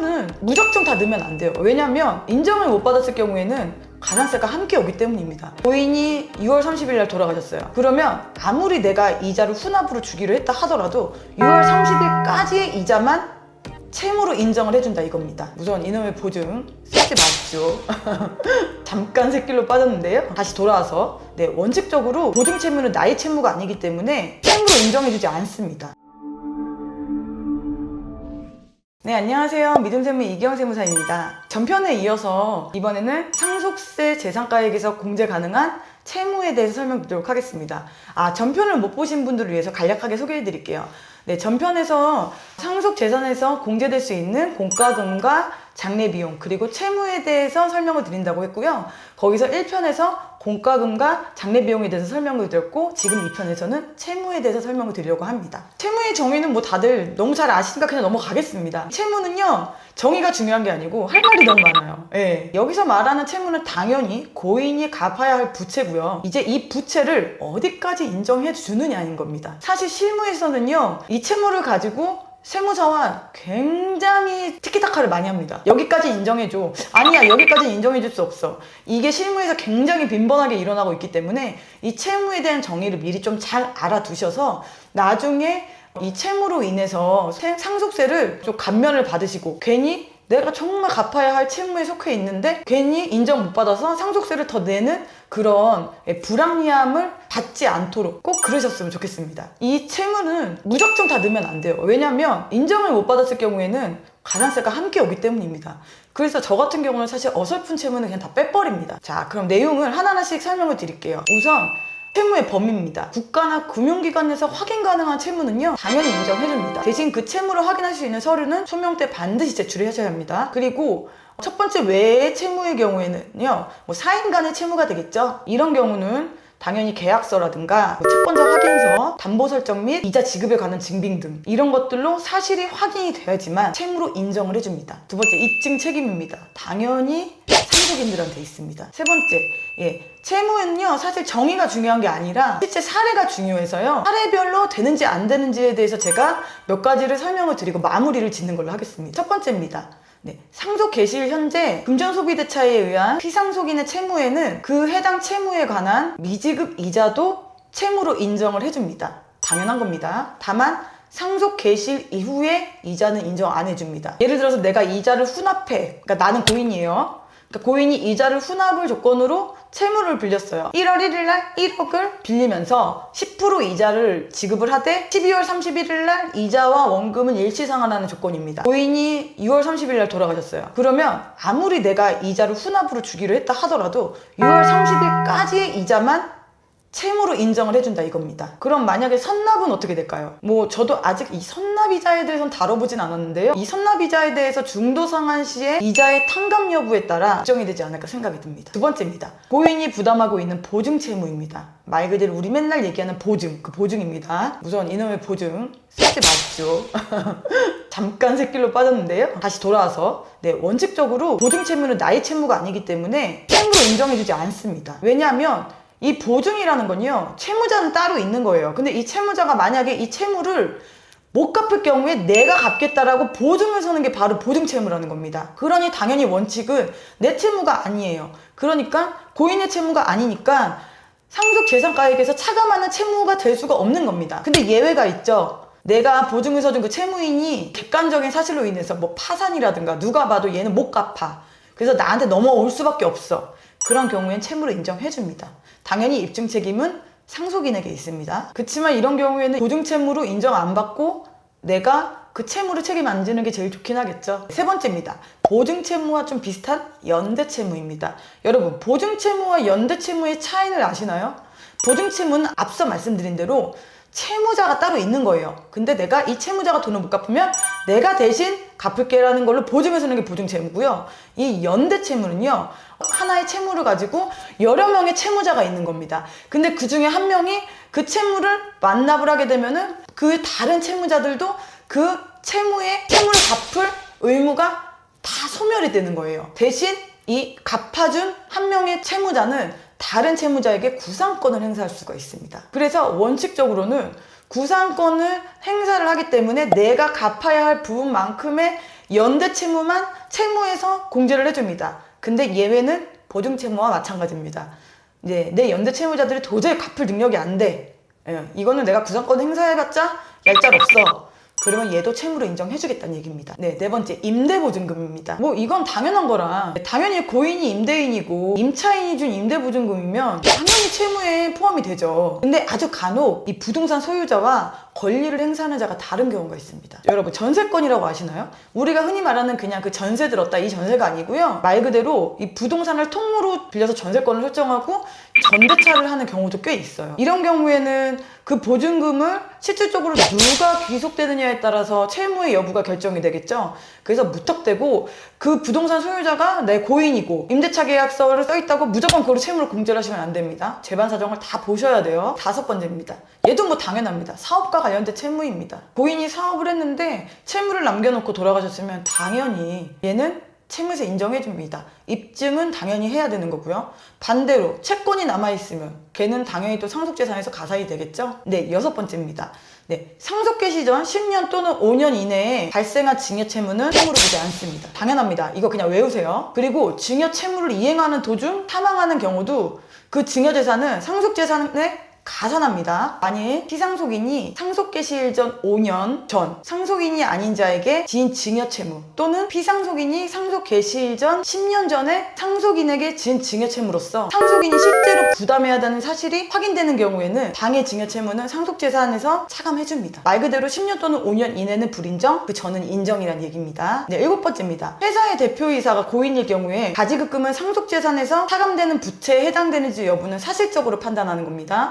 채무는 무작정 다 넣으면 안 돼요. 왜냐면 인정을 못 받았을 경우에는 가산세가 함께 오기 때문입니다. 고인이 6월 30일 날 돌아가셨어요. 그러면 아무리 내가 이자를 훈합으로 주기로 했다 하더라도 6월 30일까지의 이자만 채무로 인정을 해준다 이겁니다. 우선 이놈의 보증 쓰지 마십시오. 잠깐 샛길로 빠졌는데요. 다시 돌아와서 원칙적으로 보증 채무는 나의 채무가 아니기 때문에 채무로 인정해주지 않습니다. 네, 안녕하세요. 믿음세무 이기영 세무사입니다. 전편에 이어서 이번에는 상속세 재산가액에서 공제 가능한 채무에 대해서 설명드리도록 하겠습니다. 전편을 못 보신 분들을 위해서 간략하게 소개해 드릴게요. 네, 전편에서 상속 재산에서 공제될 수 있는 공과금과 장례비용 그리고 채무에 대해서 설명을 드린다고 했고요. 거기서 1편에서 공과금과 장례비용에 대해서 설명을 드렸고 지금 2편에서는 채무에 대해서 설명을 드리려고 합니다. 채무의 정의는 뭐 다들 너무 잘 아시니까 그냥 넘어가겠습니다. 채무는요, 정의가 중요한 게 아니고 할 말이 너무 많아요. 여기서 말하는 채무는 당연히 고인이 갚아야 할 부채고요. 이제 이 부채를 어디까지 인정해 주느냐인 겁니다. 사실 실무에서는요, 이 채무를 가지고 세무사와 굉장히 티키타카를 많이 합니다. 여기까지 인정해줘. 아니야, 여기까지는 인정해줄 수 없어. 이게 실무에서 굉장히 빈번하게 일어나고 있기 때문에 이 채무에 대한 정의를 미리 좀 잘 알아두셔서 나중에 이 채무로 인해서 상속세를 좀 감면을 받으시고 괜히 내가 정말 갚아야 할 채무에 속해 있는데 괜히 인정 못 받아서 상속세를 더 내는 그런 불합리함을 받지 않도록 꼭 그러셨으면 좋겠습니다. 이 채무는 무작정 다 넣으면 안 돼요. 왜냐면 인정을 못 받았을 경우에는 가산세가 함께 오기 때문입니다. 그래서 저 같은 경우는 사실 어설픈 채무는 그냥 다 빼버립니다. 자, 그럼 내용을 하나하나씩 설명을 드릴게요. 우선 채무의 범위입니다. 국가나 금융기관에서 확인 가능한 채무는요, 당연히 인정해줍니다. 대신 그 채무를 확인할 수 있는 서류는 소명 때 반드시 제출하셔야 합니다. 그리고 첫 번째 외의 채무의 경우에는요, 뭐 4인 간의 채무가 되겠죠. 이런 경우는 당연히 계약서라든가 채권자 확인서, 담보 설정 및 이자 지급에 관한 증빙 등 이런 것들로 사실이 확인이 돼야지만 채무로 인정을 해줍니다. 두 번째, 입증 책임입니다. 당연히 상속인들한테 있습니다. 세 번째, 채무는요, 사실 정의가 중요한 게 아니라 실제 사례가 중요해서요, 사례별로 되는지 안 되는지에 대해서 제가 몇 가지를 설명을 드리고 마무리를 짓는 걸로 하겠습니다. 첫 번째입니다. 상속 개시일 현재 금전소비대차에 의한 피상속인의 채무에는 그 해당 채무에 관한 미지급 이자도 채무로 인정을 해줍니다. 당연한 겁니다. 다만 상속 개시일 이후에 이자는 인정 안 해줍니다. 예를 들어서 내가 이자를 훈합해, 그러니까 나는 고인이에요. 그러니까 고인이 이자를 훈합을 조건으로 채무를 빌렸어요. 1월 1일 날 1억을 빌리면서 10% 이자를 지급을 하되 12월 31일 날 이자와 원금은 일치상환하는 조건입니다. 고인이 6월 30일 날 돌아가셨어요. 그러면 아무리 내가 이자를 훈합으로 주기로 했다 하더라도 6월 30일까지의 이자만 채무로 인정을 해준다 이겁니다. 그럼 만약에 선납은 어떻게 될까요? 저도 아직 이 선납이자에 대해서는 다뤄보진 않았는데요. 이 선납이자에 대해서 중도상환 시에 이자의 탕감 여부에 따라 결정이 되지 않을까 생각이 듭니다. 두 번째입니다. 고인이 부담하고 있는 보증채무입니다. 말 그대로 우리 맨날 얘기하는 보증, 그 보증입니다. 우선 이놈의 보증 쓰지 마십시오. 잠깐 샛길로 빠졌는데요. 다시 돌아와서 원칙적으로 보증채무는 나의 채무가 아니기 때문에 채무로 인정해주지 않습니다. 왜냐하면 이 보증이라는 건요, 채무자는 따로 있는 거예요. 근데 이 채무자가 만약에 이 채무를 못 갚을 경우에 내가 갚겠다라고 보증을 서는 게 바로 보증채무라는 겁니다. 그러니 당연히 원칙은 내 채무가 아니에요. 그러니까 고인의 채무가 아니니까 상속재산가액에서 차감하는 채무가 될 수가 없는 겁니다. 근데 예외가 있죠. 내가 보증을 서준 그 채무인이 객관적인 사실로 인해서 파산이라든가 누가 봐도 얘는 못 갚아. 그래서 나한테 넘어올 수밖에 없어. 그런 경우엔 채무로 인정해줍니다. 당연히 입증 책임은 상속인에게 있습니다. 그렇지만 이런 경우에는 보증채무로 인정 안 받고 내가 그 채무를 책임 안 지는 게 제일 좋긴 하겠죠. 세 번째입니다. 보증채무와 좀 비슷한 연대채무입니다. 여러분, 보증채무와 연대채무의 차이를 아시나요? 보증채무는 앞서 말씀드린 대로 채무자가 따로 있는 거예요. 근데 내가 이 채무자가 돈을 못 갚으면 내가 대신 갚을게라는 걸로 보증을 서는 게 보증채무고요. 이 연대채무는요, 하나의 채무를 가지고 여러 명의 채무자가 있는 겁니다. 근데 그 중에 한 명이 그 채무를 완납을 하게 되면은 그 다른 채무자들도 그 채무를 갚을 의무가 다 소멸이 되는 거예요. 대신 이 갚아준 한 명의 채무자는 다른 채무자에게 구상권을 행사할 수가 있습니다. 그래서 원칙적으로는 구상권을 행사를 하기 때문에 내가 갚아야 할 부분만큼의 연대 채무만 채무에서 공제를 해줍니다. 근데 예외는 보증 채무와 마찬가지입니다. 이제 내 연대 채무자들이 도저히 갚을 능력이 안 돼. 이거는 내가 구상권 행사해봤자 얄짤 없어. 그러면 얘도 채무로 인정해주겠다는 얘기입니다. 네 번째, 임대보증금입니다. 뭐 이건 당연한 거라. 당연히 고인이 임대인이고 임차인이 준 임대보증금이면 당연히 채무에 포함이 되죠. 근데 아주 간혹 이 부동산 소유자와 권리를 행사하는 자가 다른 경우가 있습니다. 여러분, 전세권이라고 아시나요? 우리가 흔히 말하는 그냥 그 전세 들었다 이 전세가 아니고요. 말 그대로 이 부동산을 통으로 빌려서 전세권을 설정하고 전대차를 하는 경우도 꽤 있어요. 이런 경우에는 그 보증금을 실질적으로 누가 귀속되느냐에 따라서 채무의 여부가 결정이 되겠죠. 그래서 무턱대고 그 부동산 소유자가 내 고인이고 임대차 계약서를 써있다고 무조건 그걸로 채무를 공제를 하시면 안 됩니다. 재반 사정을 다 보셔야 돼요. 5번째입니다. 얘도 뭐 당연합니다. 사업과 관련된 채무입니다. 고인이 사업을 했는데 채무를 남겨놓고 돌아가셨으면 당연히 얘는 채무세 인정해줍니다. 입증은 당연히 해야 되는 거고요. 반대로 채권이 남아있으면 걔는 당연히 또 상속재산에서 가산이 되겠죠. 네, 6번째입니다. 네, 상속개 시전 10년 또는 5년 이내에 발생한 증여채무는 채무로 보지 않습니다. 당연합니다. 이거 그냥 외우세요. 그리고 증여채무를 이행하는 도중 사망하는 경우도 그 증여재산은 상속재산에 가산합니다. 만일 피상속인이 상속개 시일 전 5년 전 상속인이 아닌 자에게 지은 증여채무 또는 피상속인이 상속 개시일 전 10년 전에 상속인에게 지은 증여채무로서 상속인이 실제로 부담해야 하는 사실이 확인되는 경우에는 당해 증여채무는 상속재산에서 차감해줍니다. 말 그대로 10년 또는 5년 이내는 불인정, 그 전은 인정이란 얘기입니다. 네, 7번째입니다. 회사의 대표이사가 고인일 경우에 가지급금은 상속재산에서 차감되는 부채에 해당되는지 여부는 사실적으로 판단하는 겁니다.